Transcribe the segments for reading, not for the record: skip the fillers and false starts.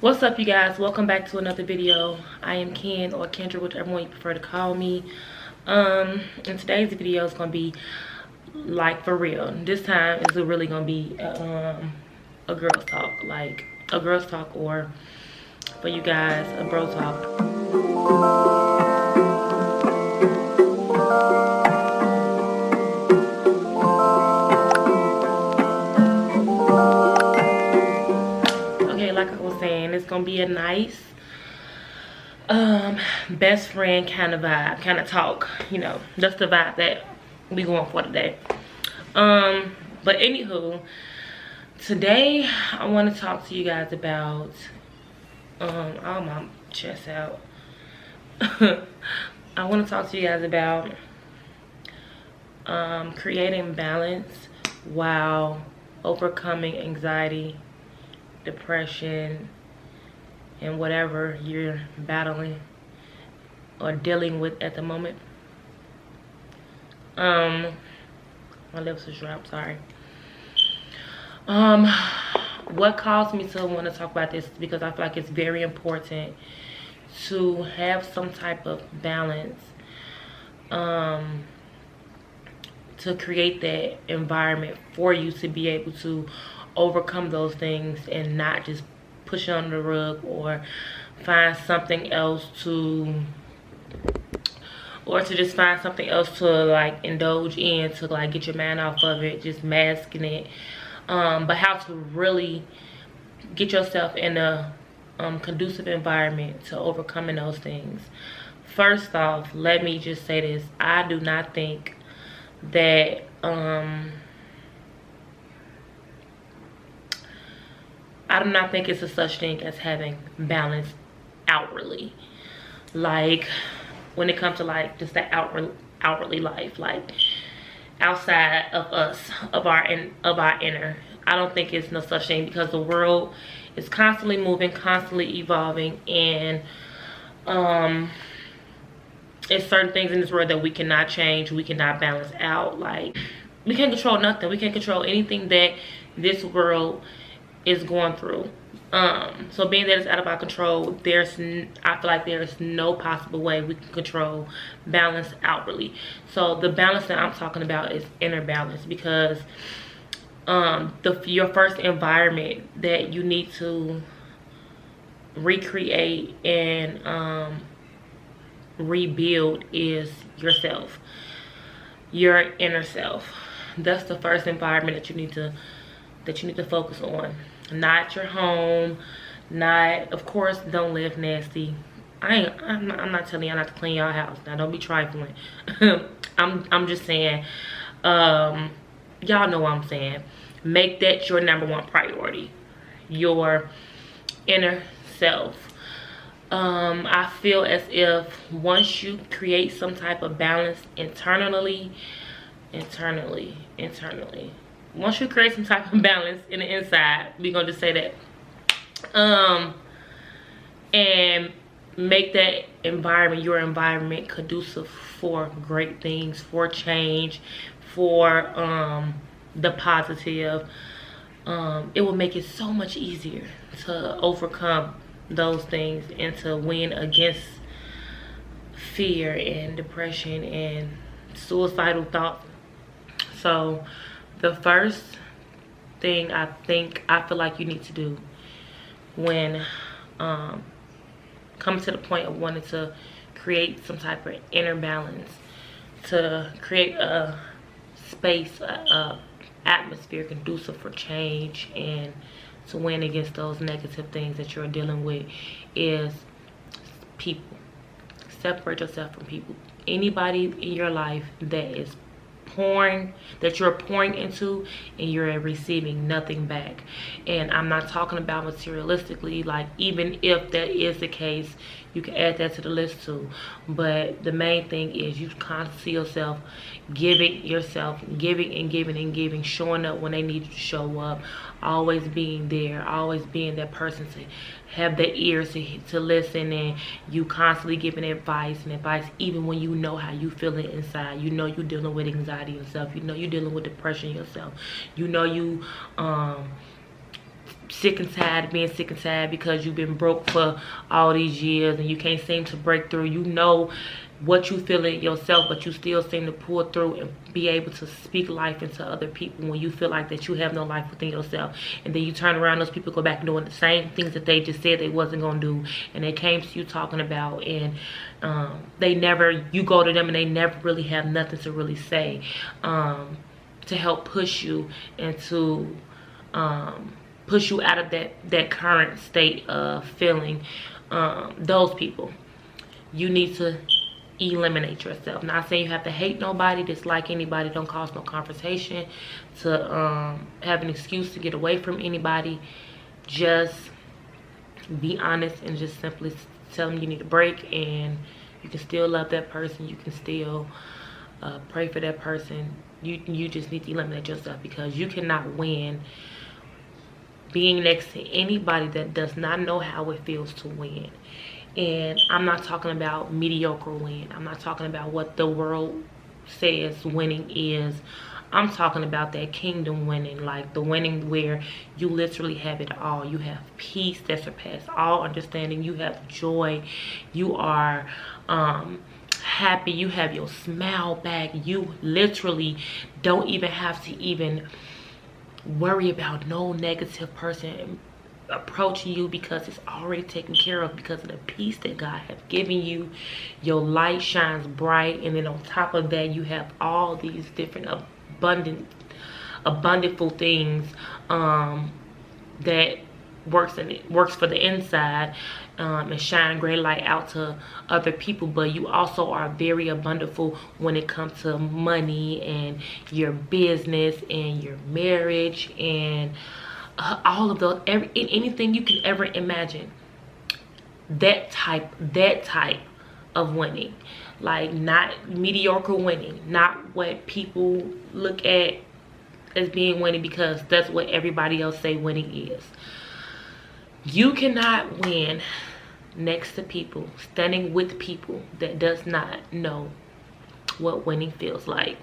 What's up, you guys? Welcome back to another video. I am Ken, or Kendra, whichever one you prefer to call me. And today's video is gonna be like for real. This time it's really gonna be a girl's talk, like a girl's talk, or for you guys, a bro talk. Like I was saying, it's gonna be a nice best friend kind of vibe, kind of talk, you know. That's the vibe that we going for today. But anywho, today I want to talk to you guys about oh, my chest out. I want to talk to you guys about creating balance while overcoming anxiety, depression, and whatever you're battling or dealing with at the moment. My lips are dry, I'm sorry. What caused me to want to talk about this is because I feel like it's very important to have some type of balance, to create that environment for you to be able to overcome those things and not just push it under the rug or find something else to, or to just find something else to like indulge in, to like get your mind off of it, just masking it. But how to really get yourself in a conducive environment to overcoming those things. First off, let me just say this. I do not think that I do not think it's a such thing as having balance outwardly. Like when it comes to like just the outwardly life, like outside of us, of our inner. I don't think it's no such thing, because the world is constantly moving, constantly evolving, and it's certain things in this world that we cannot change, we cannot balance out. Like we can't control nothing. We can't control anything that this world is going through. So being that it's out of our control, I feel like there's no possible way we can control balance outwardly. So the balance that I'm talking about is inner balance, because your first environment that you need to recreate and rebuild is yourself, your inner self. That's the first environment that you need to focus on. Not your home, not, of course, don't live nasty. I'm not telling y'all not to clean y'all house. Now don't be trifling. I'm just saying, y'all know what I'm saying. Make that your #1 priority, your inner self. I feel as if once you create some type of balance internally, once you create some type of balance in the inside, we're gonna just say that, and make that environment, your environment, conducive for great things, for change, for the positive, it will make it so much easier to overcome those things and to win against fear and depression and suicidal thoughts. So the first thing I feel like you need to do when coming to the point of wanting to create some type of inner balance, to create a space, a atmosphere conducive for change and to win against those negative things that you're dealing with, is people. Separate yourself from people. Anybody in your life that is that you're pouring into and you're receiving nothing back. And I'm not talking about materialistically, like even if that is the case, you can add that to the list too. But the main thing is you constantly see yourself giving and giving, showing up when they need you to show up, always being there, always being that person to have the ears to listen, and you constantly giving advice even when you know how you feeling inside. You know you're dealing with anxiety yourself, you know you're dealing with depression yourself, you know you sick and tired of being sick and tired because you've been broke for all these years and you can't seem to break through. You know what you feel in yourself, but you still seem to pull through and be able to speak life into other people when you feel like that you have no life within yourself. And then you turn around, those people go back and doing the same things that they just said they wasn't gonna do, and they came to you talking about, and you go to them and they never really have nothing to really say to help push you and to push you out of that current state of feeling. Those people, you need to eliminate yourself. Not saying you have to hate nobody, dislike anybody, don't cause no conversation, to have an excuse to get away from anybody. Just be honest and just simply tell them you need a break, and you can still love that person, you can still pray for that person. You just need to eliminate yourself, because you cannot win being next to anybody that does not know how it feels to win. And I'm not talking about mediocre win. I'm not talking about what the world says winning is. I'm talking about that kingdom winning, like the winning where you literally have it all. You have peace that surpasses all understanding. You have joy. You are happy. You have your smile back. You literally don't even have to even worry about no negative person approaching you, because it's already taken care of because of the peace that God has given you. Your light shines bright, and then on top of that you have all these different abundantful things that works for the inside, and shine great light out to other people. But you also are very abundantful when it comes to money and your business and your marriage and all of those, anything you can ever imagine. That type of winning, like not mediocre winning, not what people look at as being winning because that's what everybody else say winning is. You cannot win next to people, standing with people that does not know what winning feels like.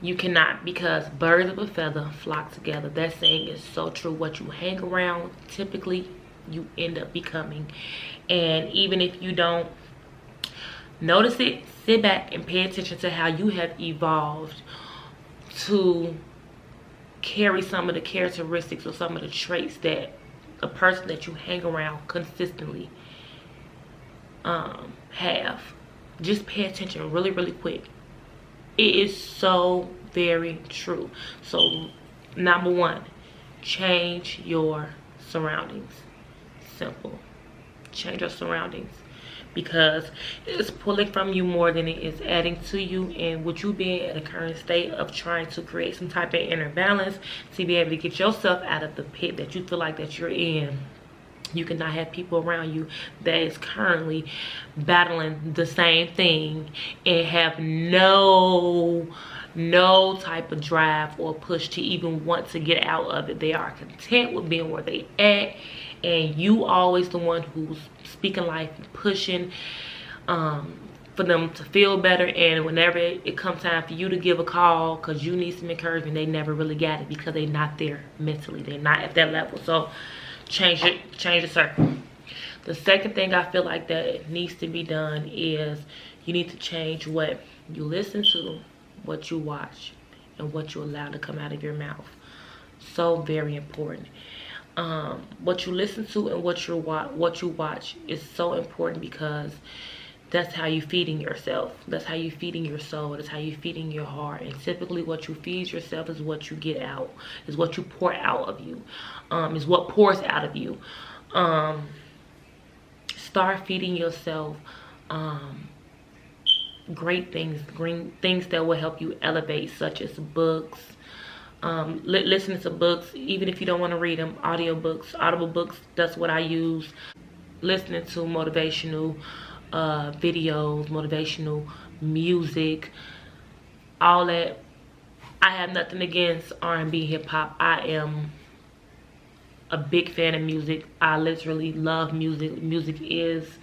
You cannot, because birds of a feather flock together. That saying is so true. What you hang around, typically you end up becoming. And even if you don't notice it, sit back and pay attention to how you have evolved to carry some of the characteristics or some of the traits that a person that you hang around consistently have. Just pay attention really, really quick. It is so very true. So number one, change your surroundings. Simple. Change your surroundings, because it's pulling from you more than it is adding to you. And with you being in a current state of trying to create some type of inner balance to be able to get yourself out of the pit that you feel like that you're in, you cannot have people around you that is currently battling the same thing and have no type of drive or push to even want to get out of it. They are content with being where they at, and you always the one who's speaking life and pushing for them to feel better. And whenever it comes time for you to give a call because you need some encouragement, they never really got it because they're not there mentally. They're not at that level. So change the circle. The second thing I feel like that needs to be done is you need to change what you listen to, what you watch, and what you allow to come out of your mouth. So very important. What you listen to and what you watch is so important, because that's how you feeding yourself. That's how you feeding your soul. That's how you feeding your heart. And typically what you feed yourself is what you get out, is what you pour out of you, is what pours out of you. Start feeding yourself great things that will help you elevate, such as books, listening to books, even if you don't want to read them. Audible books, that's what I use. Listening to motivational videos, motivational music, all that. I have nothing against R&B, hip-hop. I am a big fan of music. I literally love music. Music is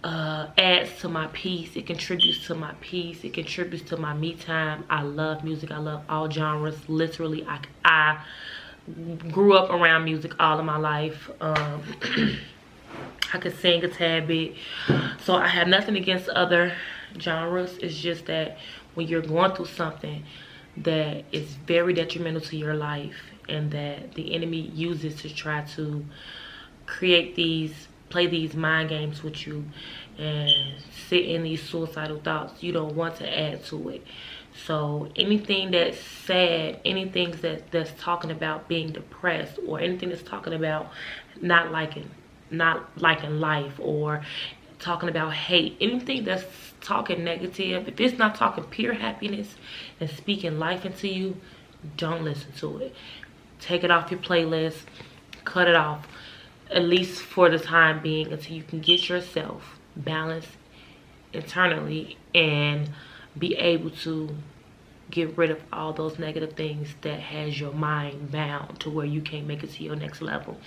adds to my peace. It contributes to my peace. It contributes to my me time. I love music. I love all genres. Literally, I grew up around music all of my life. I could sing a tad bit, so I have nothing against other genres. It's just that when you're going through something that is very detrimental to your life, and that the enemy uses to try to play these mind games with you and sit in these suicidal thoughts, you don't want to add to it. So anything that's sad, anything that's talking about being depressed, or anything that's talking about not liking life, or talking about hate, anything that's talking negative, if it's not talking pure happiness and speaking life into you, don't listen to it. Take it off your playlist, cut it off, at least for the time being, until you can get yourself balanced internally and be able to get rid of all those negative things that has your mind bound to where you can't make it to your next level.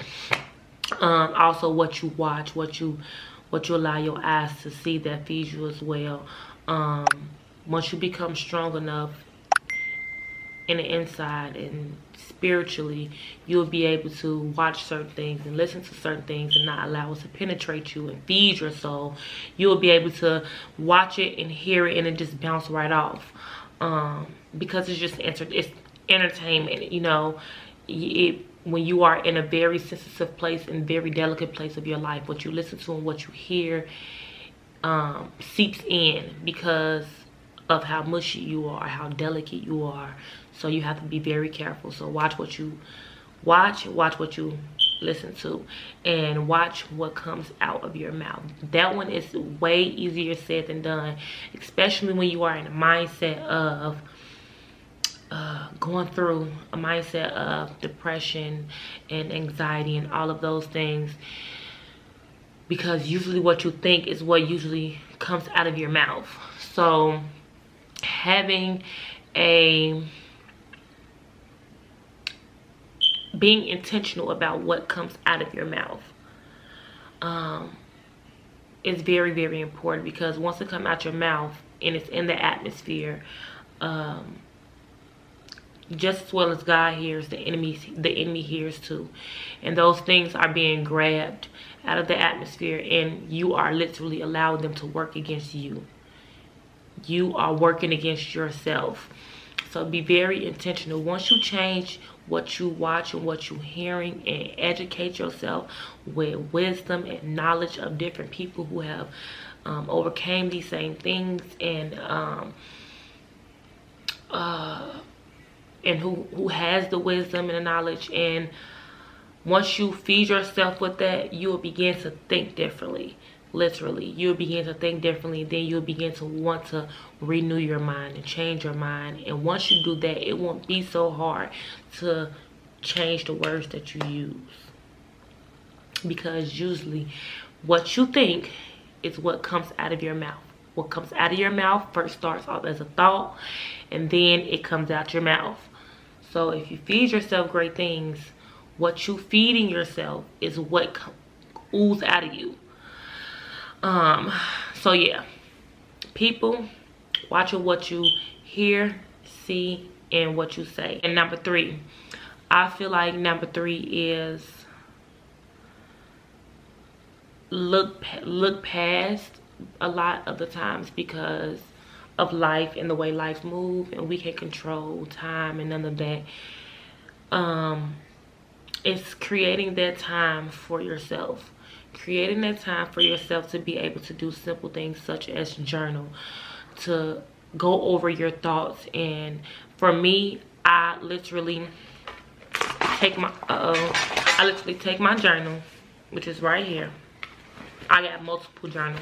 Also, what you watch, what you allow your eyes to see, that feeds you as well. Once you become strong enough in the inside and spiritually, you'll be able to watch certain things and listen to certain things and not allow it to penetrate you and feed your soul. You'll be able to watch it and hear it and it just bounce right off, because it's just it's entertainment, you know. When you are in a very sensitive place and very delicate place of your life, what you listen to and what you hear seeps in because of how mushy you are, how delicate you are. So you have to be very careful. So watch what you watch what you listen to, and watch what comes out of your mouth. That one is way easier said than done, especially when you are in a mindset of going through a mindset of depression and anxiety and all of those things, because usually what you think is what usually comes out of your mouth. So being intentional about what comes out of your mouth is very, very important, because once it comes out your mouth and it's in the atmosphere, just as well as God hears, the enemy hears too. And those things are being grabbed out of the atmosphere, and you are literally allowing them to work against you. You are working against yourself. So be very intentional. Once you change what you watch and what you're hearing, and educate yourself with wisdom and knowledge of different people who have overcame these same things, and who has the wisdom and the knowledge, and once you feed yourself with that, you will begin to think differently. Literally, you'll begin to think differently. Then you'll begin to want to renew your mind and change your mind. And once you do that, it won't be so hard to change the words that you use, because usually what you think is what comes out of your mouth. What comes out of your mouth first starts off as a thought, and then it comes out your mouth. So if you feed yourself great things, what you feeding yourself is what oozes out of you. So yeah, people, watching what you hear, see, and what you say. And number 3, I feel like number 3 is look past a lot of the times, because of life and the way life moves, and we can control time and none of that. It's creating that time for yourself. Creating that time for yourself to be able to do simple things such as journal, to go over your thoughts. And for me, I literally take my journal, which is right here. I got multiple journals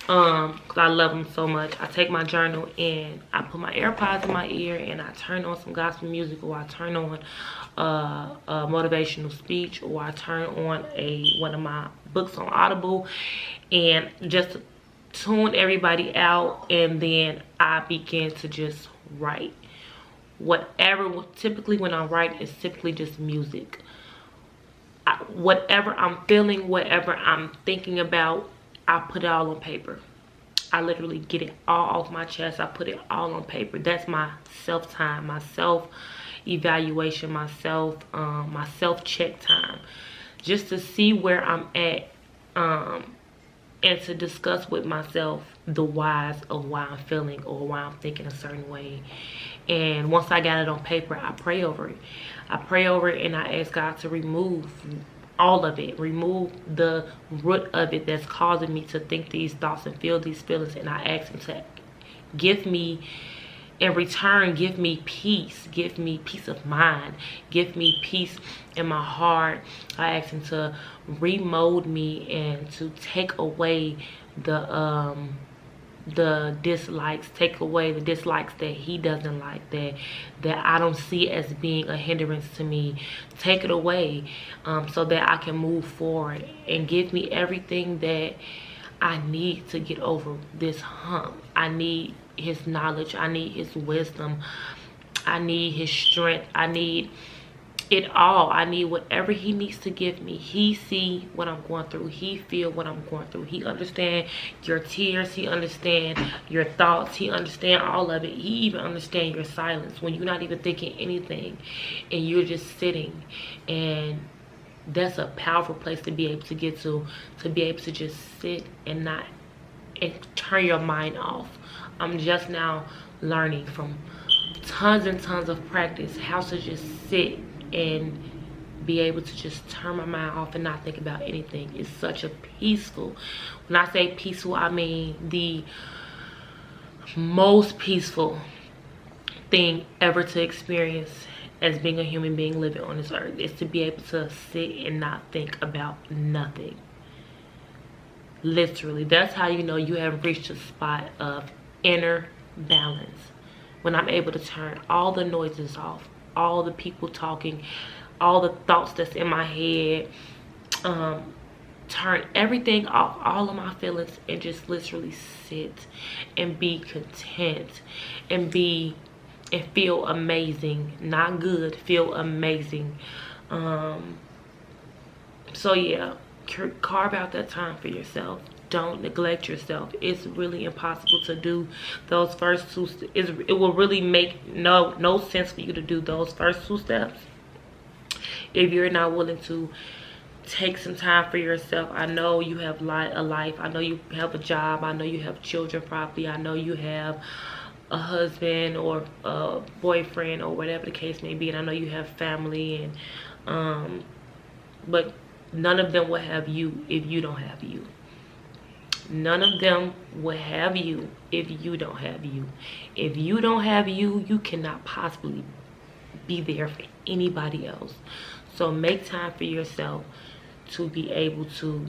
because I love them so much. I take my journal and I put my AirPods in my ear, and I turn on some gospel music, or I turn on a motivational speech, or I turn on one of my books on Audible, and just tune everybody out. And then I begin to just write. Typically when I write, it's typically just music. Whatever I'm feeling, whatever I'm thinking about, I put it all on paper. I literally get it all off my chest. I put it all on paper. That's my self-time, my self evaluation, my self-check time, just to see where I'm at, and to discuss with myself the whys of why I'm feeling or why I'm thinking a certain way. And once I got it on paper, I pray over it. I pray over it and I ask God to remove all of it. Remove the root of it that's causing me to think these thoughts and feel these feelings. And I ask him to give me, in return, give me peace. Give me peace of mind. Give me peace in my heart. I ask him to remold me and to take away the dislikes, take away the dislikes that he doesn't like, that I don't see as being a hindrance to me. Take it away, so that I can move forward, and give me everything that I need to get over this hump. I need his knowledge. I need his wisdom. I need his strength. I need it all. I need whatever he needs to give me. He see what I'm going through. He feel what I'm going through. He understand your tears. He understand your thoughts. He understand all of it. He even understand your silence when you're not even thinking anything and you're just sitting. And that's a powerful place to be able to get to be able to just sit and not, and turn your mind off. I'm just now learning from tons and tons of practice how to just sit and be able to just turn my mind off and not think about anything. It's such a peaceful, when I say peaceful, I mean the most peaceful thing ever to experience as being a human being living on this earth, is to be able to sit and not think about nothing. Literally, that's how you know you have reached a spot of inner balance. When I'm able to turn all the noises off, all the people talking, all the thoughts that's in my head, turn everything off, all of my feelings, and just literally sit and be content and feel amazing. Not good, feel amazing. So yeah, carve out that time for yourself. Don't neglect yourself. It's really impossible to do those first two. It will really make no sense for you to do those first two steps if you're not willing to take some time for yourself. I know you have a life. I know you have a job. I know you have children probably. I know you have a husband or a boyfriend or whatever the case may be. And I know you have family, and but none of them will have you if you don't have you. None of them will have you if you don't have you. If you don't have you, you cannot possibly be there for anybody else. So make time for yourself to be able to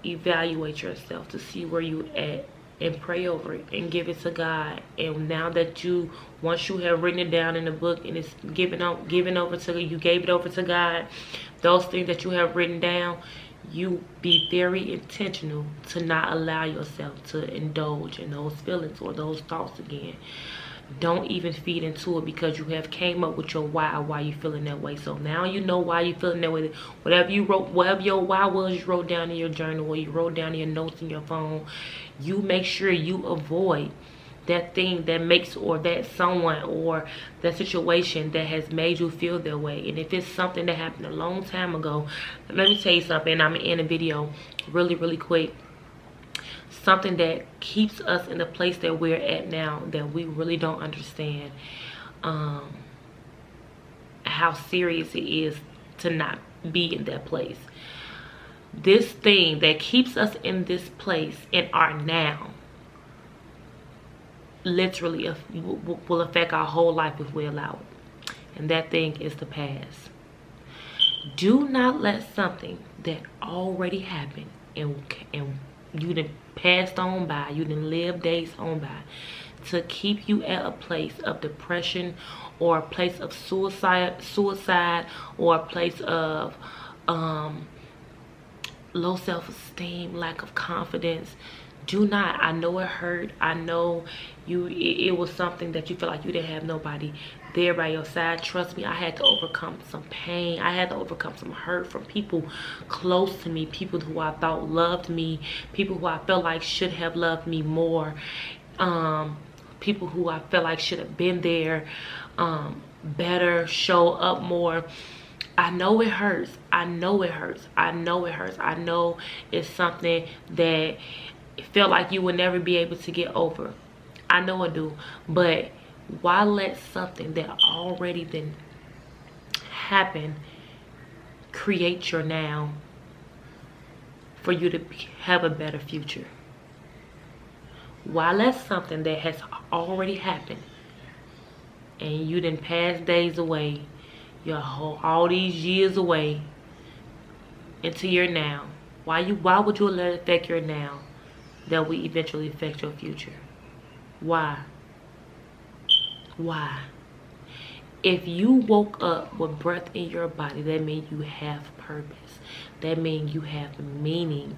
evaluate yourself, to see where you at, and pray over it and give it to God. And now that once you have written it down in the book and it's given over to you, gave it over to God, those things that you have written down, you be very intentional to not allow yourself to indulge in those feelings or those thoughts again. Don't even feed into it, because you have came up with your why you feeling that way. So now you know why you feeling that way. Whatever your why was, you wrote down in your journal or you wrote down in your notes in your phone. You make sure you avoid that thing that makes, or that someone or that situation that has made you feel that way. And if it's something that happened a long time ago, let me tell you something. I'm gonna end the video really quick. Something that keeps us in the place that we're at now, that we really don't understand how serious it is to not be in that place. This thing that keeps us in this place, in our now, literally will affect our whole life if we allow it. And that thing is the past. Do not let something that already happened and you done passed on by, you done lived days on by, to keep you at a place of depression or a place of suicide or a place of low self-esteem, lack of confidence. Do not. I know it hurt. I know it was something that you feel like you didn't have nobody there by your side. Trust me, I had to overcome some pain. I had to overcome some hurt from people close to me, people who I thought loved me, people who I felt like should have loved me more, people who I felt like should have been there. better, show up more. I know it hurts. I know it hurts. I know it hurts. I know it's something that felt like you would never be able to get over. I know I do. But why let something that already then happened create your now for you to have a better future? Why let something that has already happened and you done passed days away, all these years away into your now? Why would you let it affect your now that will eventually affect your future? Why? If you woke up with breath in your body, that means you have purpose. That means you have meaning.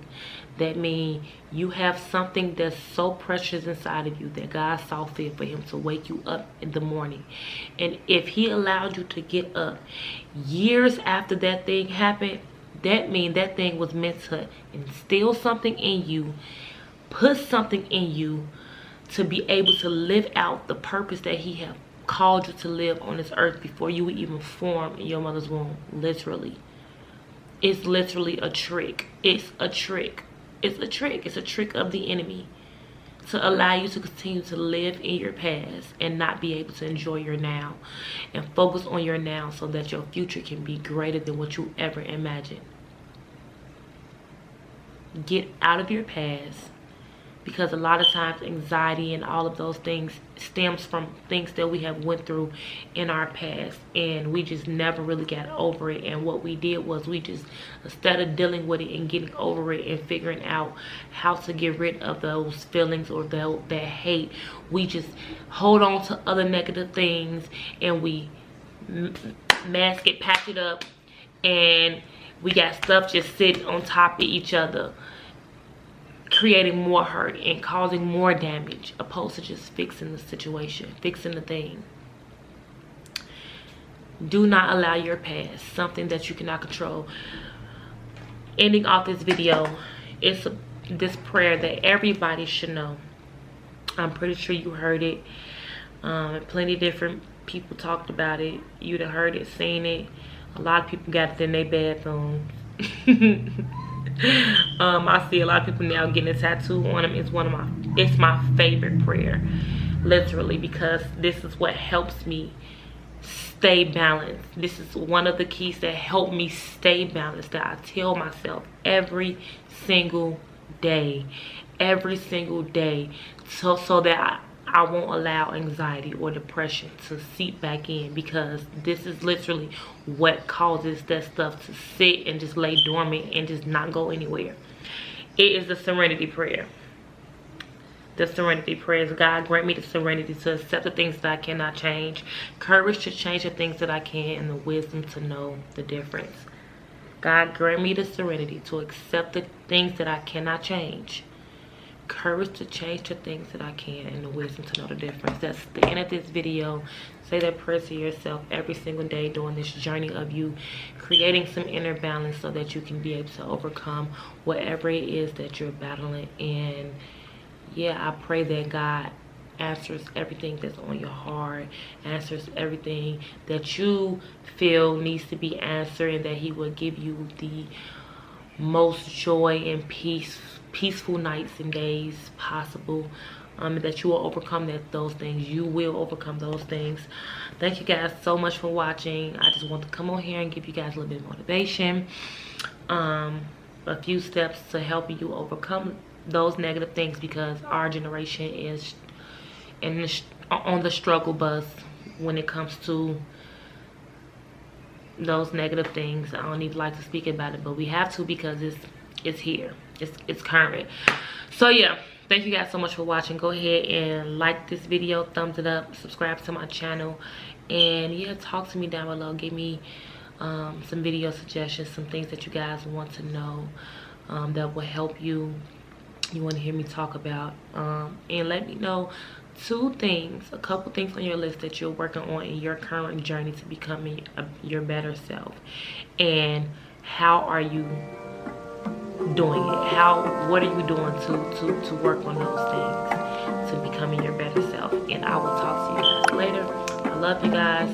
That means you have something that's so precious inside of you that God saw fit for him to wake you up in the morning. And if he allowed you to get up years after that thing happened, that means that thing was meant to instill something in you, put something in you to be able to live out the purpose that he have called you to live on this earth before you were even formed in your mother's womb. Literally. It's literally a trick. It's a trick. It's a trick. It's a trick of the enemy to allow you to continue to live in your past and not be able to enjoy your now and focus on your now so that your future can be greater than what you ever imagined. Get out of your past, because a lot of times anxiety and all of those things stems from things that we have went through in our past, and we just never really got over it. And what we did was we just, instead of dealing with it and getting over it and figuring out how to get rid of those feelings or that hate, we just hold on to other negative things and we mask it, patch it up, and we got stuff just sitting on top of each other, creating more hurt and causing more damage, opposed to just fixing the situation, fixing the thing. Do not allow your past, something that you cannot control. Ending off this video, it's this prayer that everybody should know. I'm pretty sure you heard it. Plenty of different people talked about it. You'd have heard it, seen it. A lot of people got it in their bathrooms. I see a lot of people now getting a tattoo on them. It's my favorite prayer, literally, because this is what helps me stay balanced. This is one of the keys that help me stay balanced, that I tell myself every single day, so that I won't allow anxiety or depression to seep back in, because this is literally what causes that stuff to sit and just lay dormant and just not go anywhere. It is the serenity prayer. The serenity prayer is, God, grant me the serenity to accept the things that I cannot change, courage to change the things that I can, and the wisdom to know the difference. God, grant me the serenity to accept the things that I cannot change, courage to change the things that I can, and the wisdom to know the difference. That's the end of this video. Say that prayer to yourself every single day during this journey of you creating some inner balance so that you can be able to overcome whatever it is that you're battling. And yeah, I pray that God answers everything that's on your heart, answers everything that you feel needs to be answered, and that he will give you the most joy and peaceful nights and days possible, that you will overcome those things. You will overcome those things. Thank you guys so much for watching. I just want to come on here and give you guys a little bit of motivation, a few steps to help you overcome those negative things, because our generation is on the struggle bus when it comes to those negative things. I don't even like to speak about it, but we have to, because it's here. It's current. So yeah, thank you guys so much for watching. Go ahead and like this video, thumbs it up, subscribe to my channel, and yeah, talk to me down below. Give me some video suggestions, some things that you guys want to know, that will help you want to hear me talk about, and let me know a couple things on your list that you're working on in your current journey to becoming your better self, and how are you doing it? What are you doing to work on those things to becoming your better self? And I will talk to you guys later. I love you guys.